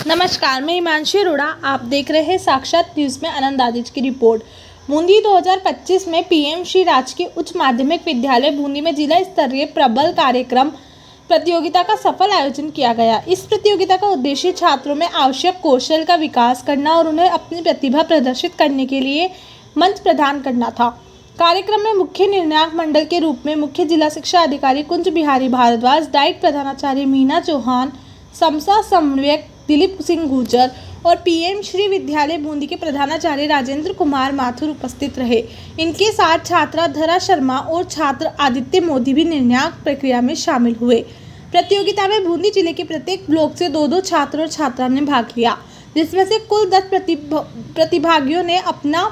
नमस्कार, मैं हिमांशी अरोड़ा। आप देख रहे हैं साक्षात न्यूज़ में आनंद आदिज की रिपोर्ट। बूंदी 2025 में पीएम श्री राजकीय उच्च माध्यमिक विद्यालय बूंदी में जिला स्तरीय प्रबल कार्यक्रम प्रतियोगिता का सफल आयोजन किया गया। इस प्रतियोगिता का उद्देश्य छात्रों में आवश्यक कौशल का विकास करना और उन्हें अपनी प्रतिभा प्रदर्शित करने के लिए मंच प्रदान करना था। कार्यक्रम में मुख्य निर्णायक मंडल के रूप में मुख्य जिला शिक्षा अधिकारी कुंज बिहारी भारद्वाज, डाइट प्रधानाचार्य मीना चौहान, समसा समन्वयक दिलीप सिंह गुर्जर और पीएम श्री विद्यालय बूंदी के प्रधानाचार्य राजेंद्र कुमार माथुर उपस्थित रहे। इनके साथ छात्रा धरा शर्मा और छात्र आदित्य मोदी भी निर्णायक प्रक्रिया में शामिल हुए। प्रतियोगिता में बूंदी जिले के प्रत्येक ब्लॉक से 2-2 छात्र और छात्रा ने भाग लिया, जिसमें से कुल 10 प्रतिभागियों ने अपना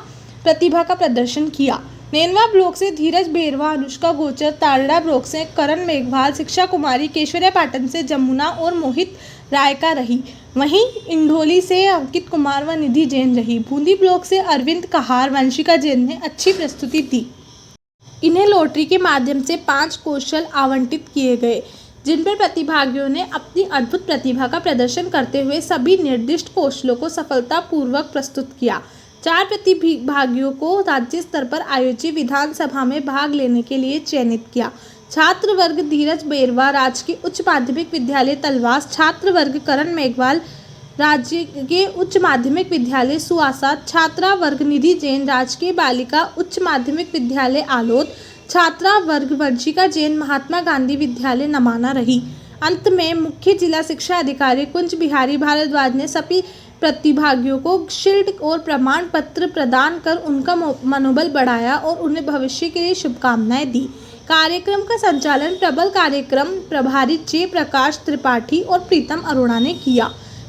प्रतिभा का प्रदर्शन किया। नेनवा ब्लॉक से धीरज बेरवा, अनुष्का गोचर, तारड़ा ब्लॉक से करण मेघवाल, शिक्षा कुमारी, केशवरिया पाटन से जमुना और मोहित रायका रही। वहीं इंढोली से अंकित कुमार व निधि जैन रही। बूंदी ब्लॉक से अरविंद कहार, वंशिका जैन ने अच्छी प्रस्तुति दी। इन्हें लॉटरी के माध्यम से 5 कौशल आवंटित किए गए, जिन पर प्रतिभागियों ने अपनी अद्भुत प्रतिभा का प्रदर्शन करते हुए सभी निर्दिष्ट कौशलों को सफलतापूर्वक प्रस्तुत किया। 4 प्रतिभागियों को राज्य स्तर पर आयोजित विधानसभा में भाग लेने के लिए चयनित किया। छात्र वर्ग धीरज बेरवा, राजकीय उच्च माध्यमिक विद्यालय तलवास, छात्र वर्ग करण मेघवाल, राजकीय उच्च माध्यमिक विद्यालय सुआसा, छात्रा वर्ग निधि जैन, राजकीय बालिका उच्च माध्यमिक विद्यालय आलोद, छात्रा वर्ग वंशिका जैन, महात्मा गांधी विद्यालय नमाना रही। अंत में मुख्य जिला शिक्षा अधिकारी कुंज बिहारी भारद्वाज ने सभी प्रतिभागियों को शील्ड और प्रमाण पत्र प्रदान कर उनका मनोबल बढ़ाया और उन्हें भविष्य के लिए शुभकामनाएं दी। कार्यक्रम का संचालन प्रबल कार्यक्रम प्रभारी जय प्रकाश त्रिपाठी और प्रीतम अरोड़ा ने किया।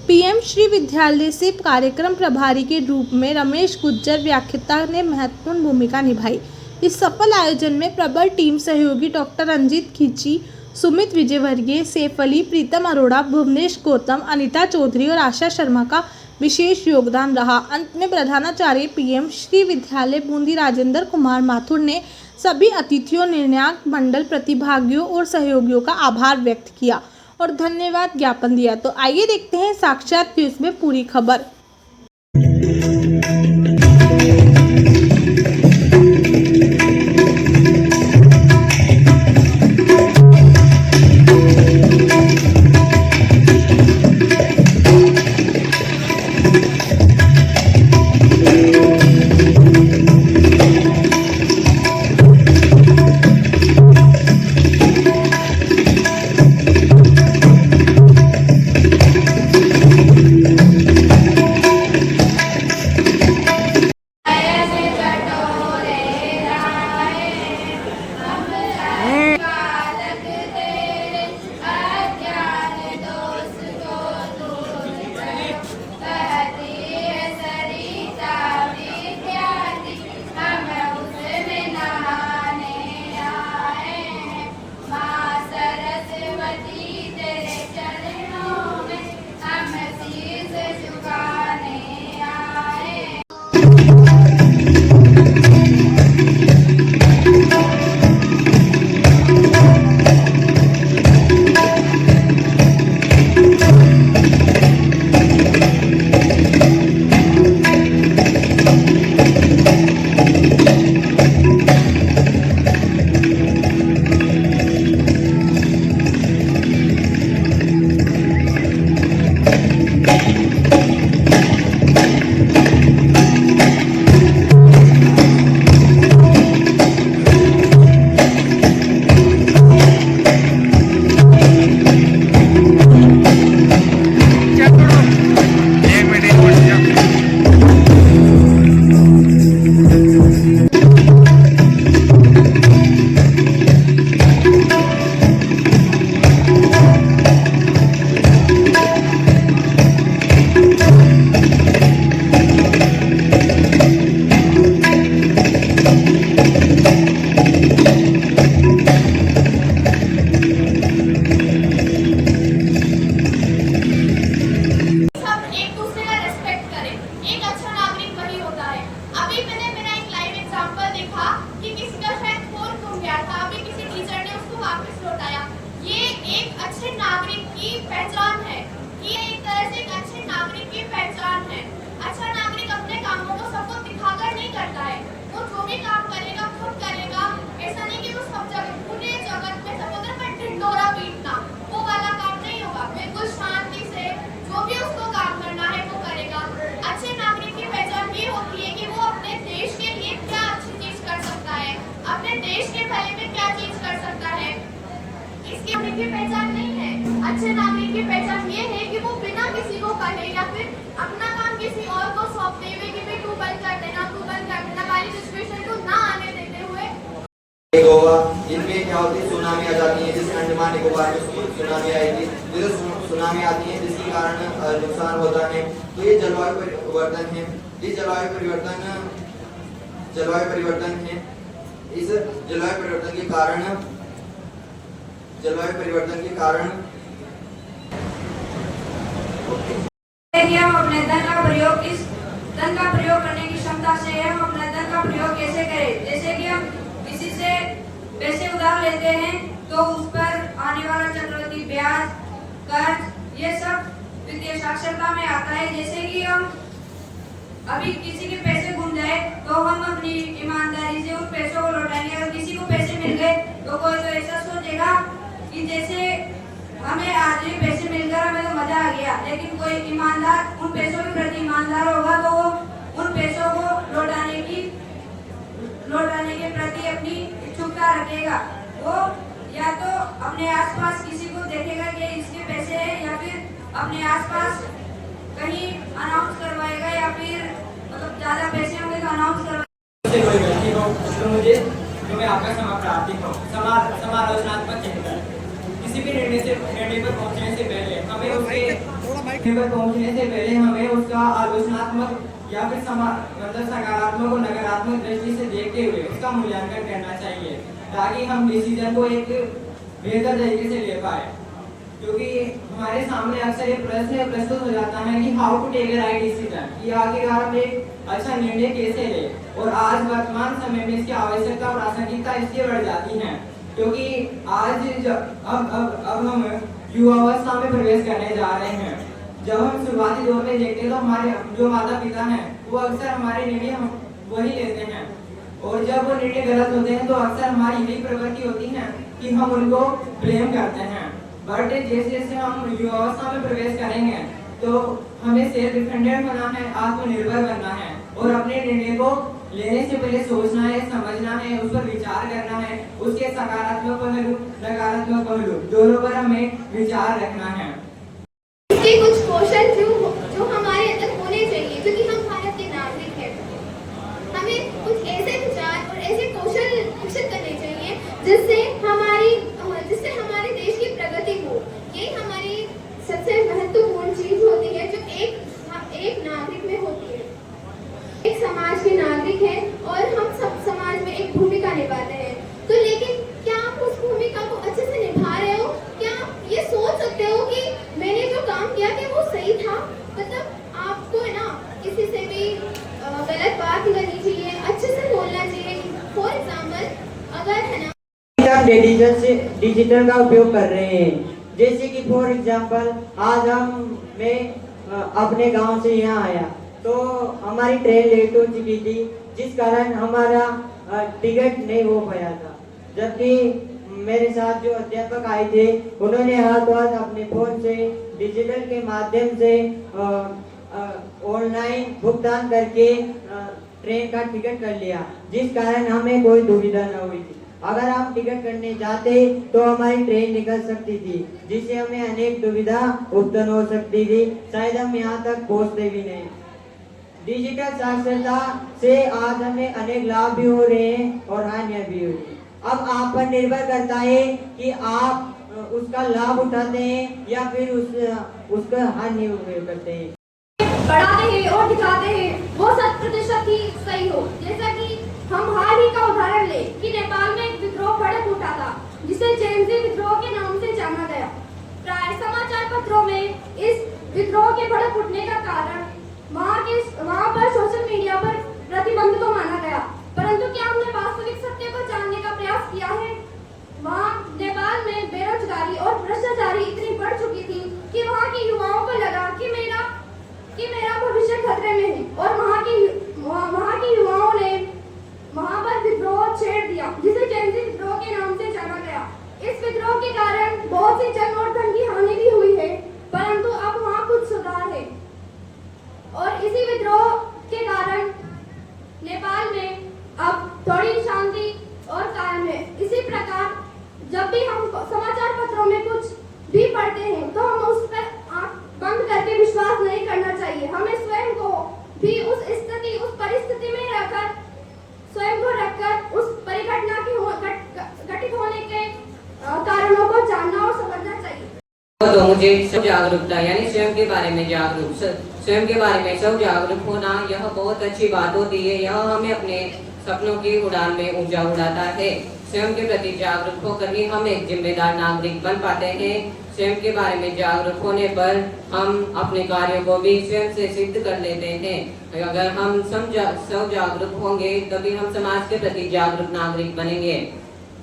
पीएम श्री विद्यालय से कार्यक्रम प्रभारी के रूप में रमेश गुज्जर व्याख्याता ने महत्वपूर्ण भूमिका निभाई। इस सफल आयोजन में प्रबल टीम सहयोगी डॉक्टर रंजीत खींची, सुमित विजयवर्गीय, सैफ अली, प्रीतम अरोड़ा, भुवनेश गौतम, अनिता चौधरी और आशा शर्मा का विशेष योगदान रहा। अंत में प्रधानाचार्य पीएम श्री विद्यालय बूंदी राजेंद्र कुमार माथुर ने सभी अतिथियों, निर्णायक मंडल, प्रतिभागियों और सहयोगियों का आभार व्यक्त किया और धन्यवाद ज्ञापन दिया। तो आइए देखते हैं साक्षात न्यूज़ में पूरी खबर। की पहचान है। अच्छा नागरिक अपने कामों को सबको दिखाकर नहीं करता है, वो जो भी काम करेगा खुद करेगा। ऐसा नहीं कि वो सब जगह पूरे जगत में समुद्र पर ढिंढोरा पीटना, वो वाला काम नहीं होगा। बिल्कुल शांति से जो भी उसको काम करना है वो करेगा। अच्छे नागरिक की पहचान ये होती है कि वो अपने देश के लिए क्या अच्छी चीज कर सकता है, अपने देश के भले में क्या चीज कर सकता है। इसकी नागरिक की पहचान नहीं है। अच्छे नागरिक की पहचान ये है कि वो बिना किसी को कहे या फिर अपना काम किसी और को सौंपते हुए कि भाई तू बंद कर देना वाली सिचुएशन को ना आने देते हुए। गोवा इनमें क्या होती है, सुनामी आ जाती है। जैसे अंडमान निकोबार में सुनामी आएगी, सुनामी आती है जिसके कारण नुकसान होता है। तो ये जलवायु परिवर्तन है। ये जलवायु परिवर्तन है। इस जलवायु परिवर्तन के कारण हम अपने धन का प्रयोग करने की क्षमता से हम अपने धन का प्रयोग कैसे करें। जैसे कि हम किसी से पैसे उधार लेते हैं तो उस पर आने वाला चक्रवृद्धि ब्याज, कर्ज, ये सब वित्तीय साक्षरता में आता है। जैसे कि हम अभी किसी के पैसे गुम जाए तो हम अपनी ईमानदारी से उन पैसों को लौटाएंगे। अगर किसी को पैसे मिल गए तो कोई तो ऐसा सोचेगा कि जैसे हमें आज ये पैसे मिलकर हमें तो मजा आ गया, लेकिन कोई ईमानदार उन पैसों के प्रति ईमानदार होगा तो वो उन पैसों को लौटाने के प्रति अपनी इच्छुकता रखेगा। वो या तो अपने आसपास किसी को देखेगा कि इसके पैसे हैं, या फिर अपने आसपास कहीं अनाउंस करवाएगा, या फिर मतलब ज्यादा पैसे होंगे तो अनाउंस करवाएगा। कोई गलती हो तो मुझे जो मैं आपका समाप्रार्थी हूँ। समालोचनात्मक चिंतन किसी भी निर्णय पर पहुंचने से पहले हमें उसका आलोचनात्मक या फिर मतलब सकारात्मक और नकारात्मक दृष्टि से देखते हुए उसका मूल्यांकन करना चाहिए, ताकि हम डिसीजन को एक बेहतर तरीके से ले पाए। क्योंकि हमारे सामने अक्सर एक प्रश्न प्रस्तुत हो जाता है कि how to take a right decision, कि आखिरकार हम एक अच्छा निर्णय कैसे ले। और आज वर्तमान समय में इसकी आवश्यकता और प्रासंगिकता इसलिए बढ़ जाती है क्योंकि आज अब हम युवावस्था में प्रवेश करने जा रहे हैं। जब हम शुरुआती दौर में देखते हैं तो हमारे जो माता पिता हैं वो अक्सर हमारे निर्णय हम वही लेते हैं, और जब वो निर्णय गलत होते हैं तो अक्सर हमारी यही प्रवृत्ति होती है कि हम उनको ब्लेम करते हैं। बट जैसे जैसे हम युवावस्था में प्रवेश करेंगे तो हमें सेल्फ डिपेंडेंट होना है, आत्मनिर्भर बनना है, और अपने निर्णय को लेने से पहले सोचना है, समझना है, उस पर विचार करना है। उसके सकारात्मक पहलू, नकारात्मक पहलू दोनों पर हमें विचार रखना है। इसके कुछ कौशल जो हमारे अंदर होने चाहिए, क्योंकि हम भारत के नागरिक हैं। हमें कुछ ऐसे विचार और ऐसे कौशल विकसित करने चाहिए जिससे हमारे देश की प्रगति हो। ये हमारी सबसे महत्वपूर्ण चीज होती है जो एक नागरिक में होती है। एक समाज के नागरिक हैं और हम सब समाज में एक भूमिका निभाते हैं। तो लेकिन क्या आप उस भूमिका को अच्छे से निभा रहे हो? क्या आप ये सोच सकते हो कि मैंने जो काम किया कि वो सही था? मतलब आपको है ना किसी से भी गलत बात नहीं करनी चाहिए, अच्छे से बोलना चाहिए। फॉर एग्जाम्पल अगर है ना हम डिजिटल का उपयोग कर रहे हैं, जैसे कि फॉर एग्जाम्पल आज मैं अपने गांव से यहाँ आया तो हमारी ट्रेन लेट हो चुकी थी, जिस कारण हमारा टिकट नहीं हो पाया था। जबकि मेरे साथ जो अध्यापक आए थे उन्होंने हाथों हाथ अपने फोन से डिजिटल के माध्यम से ऑनलाइन भुगतान करके ट्रेन का टिकट कर लिया, जिस कारण हमें कोई दुविधा न हुई थी। अगर हम टिकट करने जाते तो हमारी ट्रेन निकल सकती थी, जिससे हमें अनेक दुविधा उत्पन्न हो सकती थी, शायद हम यहाँ तक पहुँचते भी नहीं। डिजिटल साक्षरता से आज हमें अनेक लाभ भी हो रहे हैं और हानियां भी हो रही हैं। अब आप पर निर्भर करता है कि आप उसका लाभ उठाते हैं या फिर उसका हानि करते हैं। बढ़ाते हैं और दिखाते हैं वो 100% ही सही हो। जैसा कि हम हाल ही का उदाहरण ले कि नेपाल में एक विद्रोह भड़क उठा था जिसे जेनजी विद्रोह के नाम से जाना गया। प्राय समाचार पत्रों में इस विद्रोह के भड़क उठने का कारण वहाँ पर सोशल मीडिया पर प्रतिबंध को माना गया, परंतु क्या हमने वास्तविक सत्य को जानने का प्रयास किया है? वहाँ नेपाल में बेरोजगारी और भ्रष्टाचारी इतनी बढ़ चुकी थी कि वहाँ के युवाओं को लगा कि जिसे जेन ज़ी विद्रोह के नाम से जाना गया। इस विद्रोह के कारण बहुत सी जन और धन की हानि भी हुई है, परंतु अब वहाँ कुछ सुधार है और इसी विद्रोह के कारण नेपाल में अब थोड़ी शांति और कायम है। इसी प्रकार जब भी हम समाचार पत्रों में कुछ भी पढ़ते हैं तो हम उस पर आंख बंद करके विश्वास नहीं करना चाहिए। हमें स्वयं को भी उस स्थिति, उस परिस्थिति में रहकर स्वयं को रखकर उस परिघटना की घटित होने के कारणों को जानना और समझना चाहिए। तो मुझे सब जागरूकता यानी स्वयं के बारे में स्वयं के बारे में सब जागरूक होना यह बहुत अच्छी बात होती है। यह हमें अपने सपनों की उड़ान में ऊर्जा उड़ाता है। स्वयं के प्रति जागरूक होकर ही हम एक जिम्मेदार नागरिक बन पाते हैं। स्वयं के बारे में जागरूक होने पर हम अपने कार्यों को भी स्वयं से सिद्ध कर लेते हैं। अगर हम सब जागरूक होंगे तभी हम समाज के प्रति जागरूक नागरिक बनेंगे।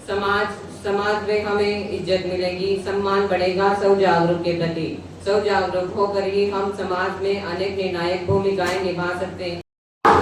समाज में हमें इज्जत मिलेगी, सम्मान बढ़ेगा सब जागरूक के प्रति। सब जागरूक होकर ही हम समाज में अनेक निर्णायक भूमिकाएं निभा सकते हैं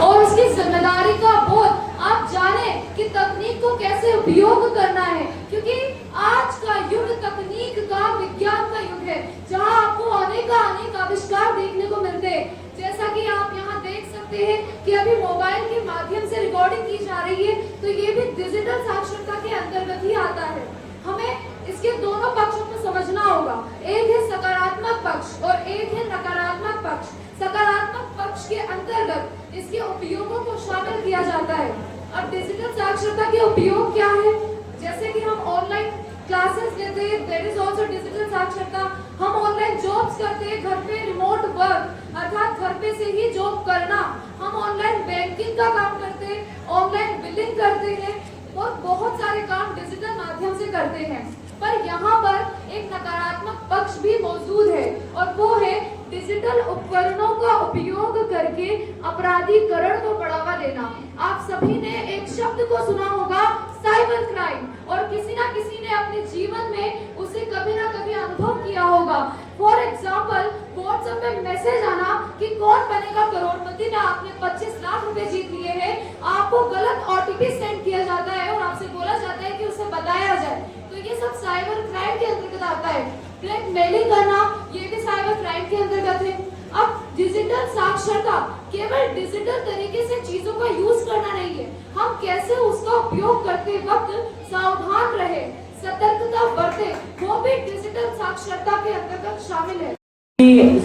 और उसकी जिम्मेदारी का बोध आप जाने कि तकनीक को कैसे उपयोग करना है, क्योंकि आज का युग तकनीक का, विज्ञान का युग है, जहां आपको अनेक आविष्कार देखने को मिलते हैं। जैसा कि आप यहाँ देख सकते हैं कि अभी मोबाइल के माध्यम से रिकॉर्डिंग की जा रही है, तो ये भी डिजिटल साक्षरता के अंतर्गत ही आता है। हमें इसके दोनों पक्षों को समझना होगा। एक है सकारात्मक पक्ष और एक है नकारात्मक पक्ष। सकारात्मक पक्ष के अंतर्गत इसके उपयोगों को शामिल किया जाता है। अब डिजिटल साक्षरता के उपयोग क्या है? जैसे कि हम ऑनलाइन क्लासेस लेते हैं, देयर इज आल्सो डिजिटल साक्षरता। हम ऑनलाइन जॉब्स करते हैं, घर पे रिमोट वर्क अर्थात घर पे से ही जॉब करना। हम ऑनलाइन बैंकिंग का काम करते हैं, ऑनलाइन बिलिंग करते हैं और बहुत सारे काम डिजिटल माध्यम से करते हैं। पर यहाँ पर एक नकारात्मक पक्ष भी मौजूद है और वो है डिजिटल उपकरणों का उपयोग करके अपराधीकरण को बढ़ावा देना। आप सभी ने एक शब्द को सुना होगा, साइबर क्राइम, और किसी ना किसी ने अपने जीवन में उसे कभी ना कभी अनुभव किया होगा। फॉर एग्जाम्पल, व्हाट्सएप पे मैसेज आना कि कौन बनेगा करोड़पति ना आपने 25 लाख रुपए जीत लिए हैं। आपको गलत ओटीपी सेंड किया जाता है और आपसे बोला जाता है कि उसे बताया जाए। तो ये सब साइबर क्राइम के अंतर्गत आता है। ब्लैकमेलिंग करना ये भी साइबर क्राइम के अंतर्गत है। अब डिजिटल साक्षरता केवल डिजिटल तरीके से चीजों का यूज करना नहीं है, हम कैसे उसका उपयोग करते वक्त सावधान रहे, सतर्कता बरते, वो भी डिजिटल साक्षरता के अंतर्गत शामिल है।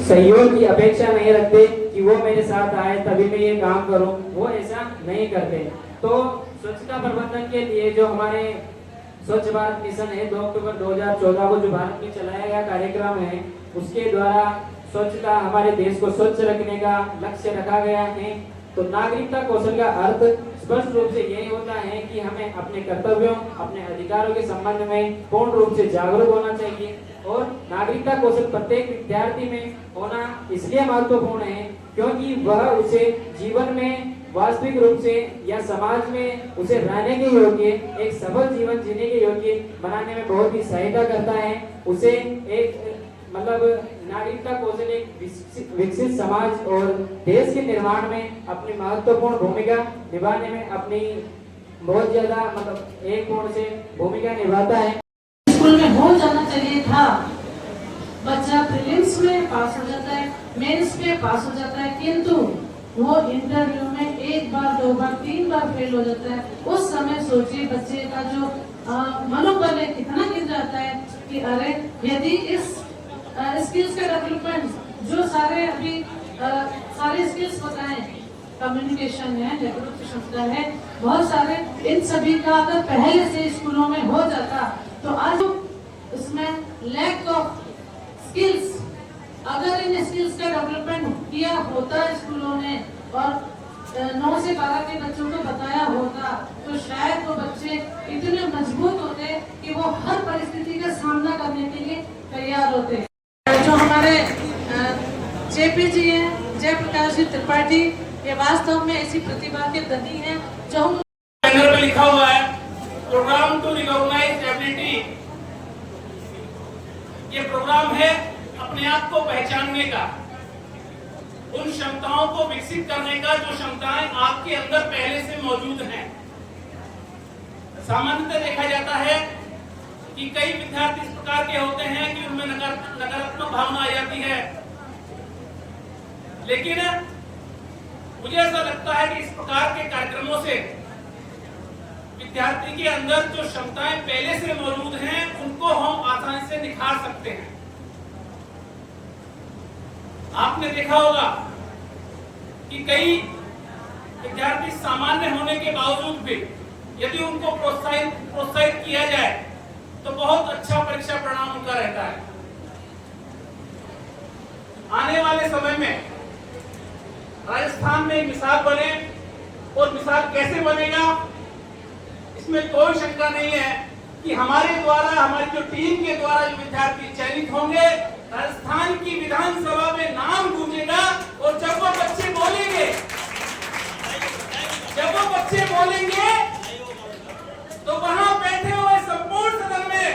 सहयोग की अपेक्षा नहीं रखते कि वो मेरे साथ आए तभी मैं ये काम करूं, वो ऐसा नहीं करते। तो स्वच्छता प्रबंधन के लिए जो हमारे स्वच्छ भारत मिशन है 2 अक्टूबर 2014 को जो भारत में चलाया गया कार्यक्रम है, उसके द्वारा स्वच्छता हमारे देश को स्वच्छ रखने का लक्ष्य रखा गया है। तो नागरिकता कौशल का अर्थ स्पष्ट रूप से यही होता है कि हमें अपने कर्तव्यों, अपने अधिकारों के संबंध में पूर्ण रूप से जागरूक होना चाहिए। और नागरिकता कौशल प्रत्येक विद्यार्थी में होना इसलिए महत्वपूर्ण है क्योंकि वह उसे जीवन में वास्तविक रूप से या समाज में उसे रहने के योग्य, एक सफल जीवन जीने के योग्य बनाने में बहुत ही सहायता करता है। उसे एक नागरिकता कौशल एक विकसित समाज और देश के निर्माण में अपनी महत्वपूर्ण भूमिका निभाने में अपनी बहुत ज्यादा एक पूर्ण से भूमिका निभाता है। स्कूल में हो जाना चाहिए था। बच्चा प्रीलिम्स में पास हो जाता है, मेंस में पास हो जाता है, किंतु वो इंटरव्यू में 1 बार 2 बार 3 बार फेल हो जाता है। उस समय सोचिए बच्चे का जो मनोबल है कितना गिर जाता है कि अरे यदि इस स्किल्स का डेवलपमेंट जो सारे अभी सारे स्किल्स बताएं, कम्युनिकेशन है, नेतृत्व क्षमता है, बहुत सारे, इन सभी का अगर पहले से स्कूलों में हो जाता तो आज उसमें लैक ऑफ स्किल्स, अगर इन स्किल्स का डेवलपमेंट किया होता स्कूलों ने और 9 से 12 के बच्चों को बताया होता तो शायद वो बच्चे इतने मजबूत होते कि वो हर परिस्थिति का सामना करने के लिए तैयार होते। जो हमारे जेपी जी हैं, जयप्रकाश जी त्रिपाठी, ये वास्तव में ऐसी प्रतिभा के धनी हैं जो हम बैनर पे लिखा हुआ है प्रोग्राम टू रिकॉग्नाइज एबिलिटी। ये प्रोग्राम है अपने आप को पहचानने का, उन क्षमताओं को विकसित करने का जो क्षमताएं आपके अंदर पहले से मौजूद हैं। सामान्यतः देखा जाता है कि कई विद्यार्थी इस प्रकार के होते हैं कि उनमें नकारात्मक भावना आ जाती है, लेकिन मुझे ऐसा लगता है कि इस प्रकार के कार्यक्रमों से विद्यार्थी के अंदर जो क्षमताएं पहले से मौजूद हैं उनको हम आसानी से निखार सकते हैं। आपने देखा होगा कि कई विद्यार्थी सामान्य होने के बावजूद भी यदि उनको प्रोत्साहित किया जाए तो बहुत अच्छा परीक्षा परिणाम उनका रहता है। आने वाले समय में राजस्थान में एक मिसाल बने, और मिसाल कैसे बनेगा इसमें कोई शंका नहीं है कि हमारे द्वारा, हमारी जो टीम के द्वारा जो विद्यार्थी चयनित होंगे, राजस्थान की विधानसभा में नाम गूंजेगा। और जब वो बच्चे बोलेंगे तो वहां बैठे हुए संपूर्ण सदन में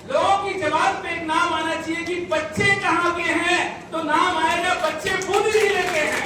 लोगों की जवाब पे एक नाम आना चाहिए कि बच्चे कहाँ के हैं, तो नाम आएगा बच्चे बुंदी जिले के हैं।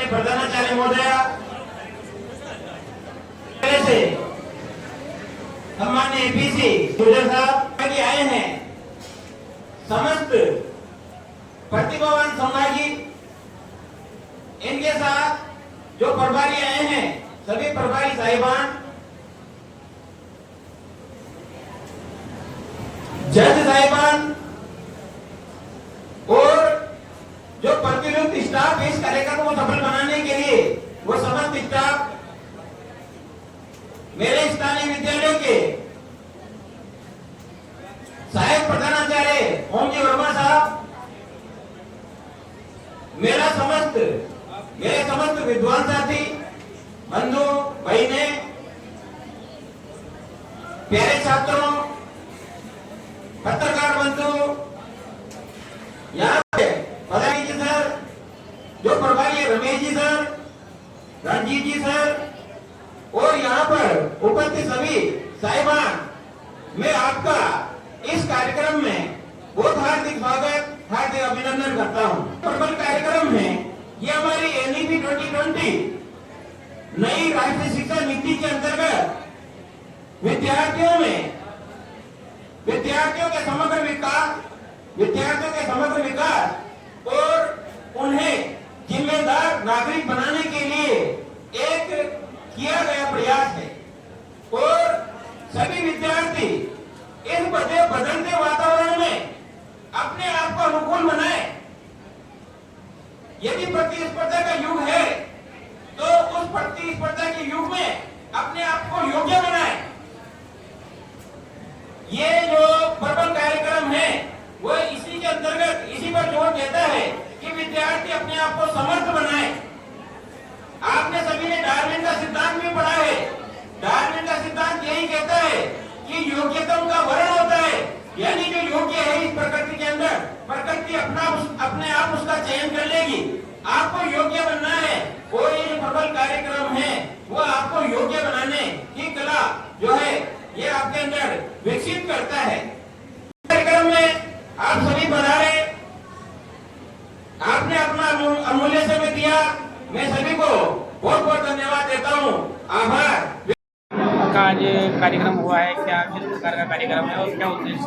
माननीय प्रधानाचार्य महोदया से सम्मान्य एपीसी सुजय साहब आगे आए हैं, समस्त प्रतिभावान संभागी, इनके साथ जो प्रभारी आए हैं सभी प्रभारी साहिबान, जज साहिबान और जो प्रतिनियुक्त स्टाफ इस कार्यक्रम को सफल बनाने के लिए वो समस्त स्टाफ, मेरे स्थानीय विद्यालय के सहायक प्रधानाचार्य ओम जी वर्मा साहब, मेरे समस्त विद्वान साथी, बंधु बहने, प्यारे छात्रों, पत्रकार बंधु, यहाँ पे पदारी जी सर, जो प्रभारी रमेश जी सर, रणजीत जी सर और यहाँ पर उपस्थित सभी साहिबान, मैं आपका इस कार्यक्रम में बहुत हार्दिक स्वागत, हार्दिक अभिनंदन करता हूँ। प्रबल कार्यक्रम में ये हमारी एनईपी 2020 नई राष्ट्रीय शिक्षा नीति के अंतर्गत विद्यार्थियों के समग्र विकास और उन्हें जिम्मेदार नागरिक बनाने के लिए एक किया गया प्रयास है और सभी विद्यार्थी इस बदलते वातावरण में अपने आप को अनुकूल बनाए। यदि प्रतिस्पर्धा का युग है तो उस प्रतिस्पर्धा के युग में अपने आप को योग्य बनाए। ये जो प्रबल कार्यक्रम है वो इसी के अंतर्गत इसी पर जोर देता है कि विद्यार्थी अपने आप को समर्थ बनाए। आपने सभी ने डार्विन का सिद्धांत भी पढ़ा है। डार्विन का सिद्धांत यही कहता है कि योग्यतम का वर्ण होता है, यानी जो योग्य है इस प्रकृति के अंदर, प्रकृति अपने आप उसका चयन कर लेगी। आपको योग्य बनना है और ये जो प्रबल कार्यक्रम है वो आपको योग्य बनाने की कला जो है ये आपके अंदर विकसित करता है। कार्यक्रम में आप सभी पधारे, आपने अपना अमूल्य समय दिया, मैं सभी को बहुत बहुत धन्यवाद देता हूँ। आभार। का आज कार्यक्रम हुआ है, क्या किस प्रकार का कार्यक्रम है और क्या उद्देश्य?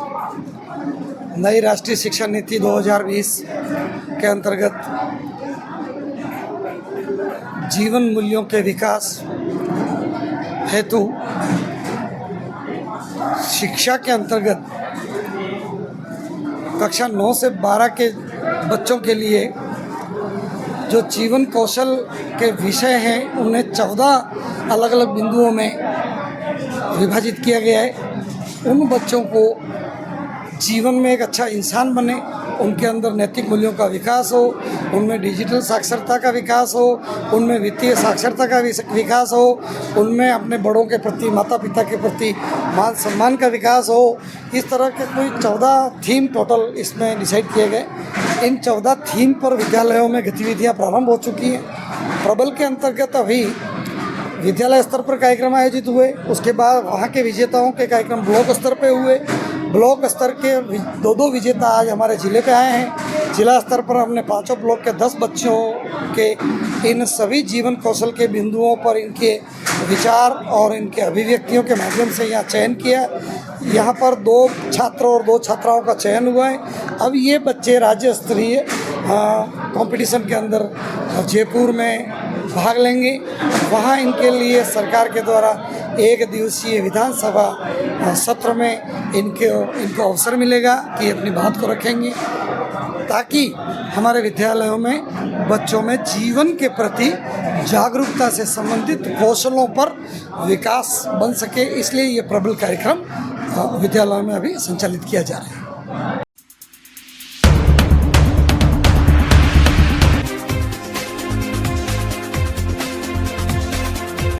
नई राष्ट्रीय शिक्षा नीति 2020 के अंतर्गत जीवन मूल्यों के विकास हेतु शिक्षा के अंतर्गत कक्षा 9 से 12 के बच्चों के लिए जो जीवन कौशल के विषय हैं उन्हें 14 अलग अलग बिंदुओं में विभाजित किया गया है। उन बच्चों को जीवन में एक अच्छा इंसान बने, उनके अंदर नैतिक मूल्यों का विकास हो, उनमें डिजिटल साक्षरता का विकास हो, उनमें वित्तीय साक्षरता का विकास हो, उनमें अपने बड़ों के प्रति, माता पिता के प्रति मान सम्मान का विकास हो। इस तरह के कोई 14 थीम टोटल इसमें डिसाइड किए गए। इन 14 थीम पर विद्यालयों में गतिविधियाँ प्रारंभ हो चुकी हैं। प्रबल के अंतर्गत अभी विद्यालय स्तर पर कार्यक्रम आयोजित हुए, उसके बाद वहाँ के विजेताओं के कार्यक्रम ब्लॉक स्तर पे हुए। ब्लॉक स्तर के 2 विजेता आज हमारे ज़िले पे आए हैं। जिला स्तर पर हमने 5 ब्लॉक के 10 बच्चों के इन सभी जीवन कौशल के बिंदुओं पर इनके विचार और इनके अभिव्यक्तियों के माध्यम से यहाँ चयन किया। यहाँ पर 2 छात्रों और 2 छात्राओं का चयन हुआ है। अब ये बच्चे राज्य स्तरीय कंपटीशन के अंदर जयपुर में भाग लेंगे। वहाँ इनके लिए सरकार के द्वारा 1 दिवसीय विधानसभा सत्र में इनको अवसर मिलेगा कि अपनी बात को रखेंगे, ताकि हमारे विद्यालयों में बच्चों में जीवन के प्रति जागरूकता से संबंधित कौशलों पर विकास बन सके। इसलिए ये प्रबल कार्यक्रम विद्यालयों में अभी संचालित किया जा रहा है।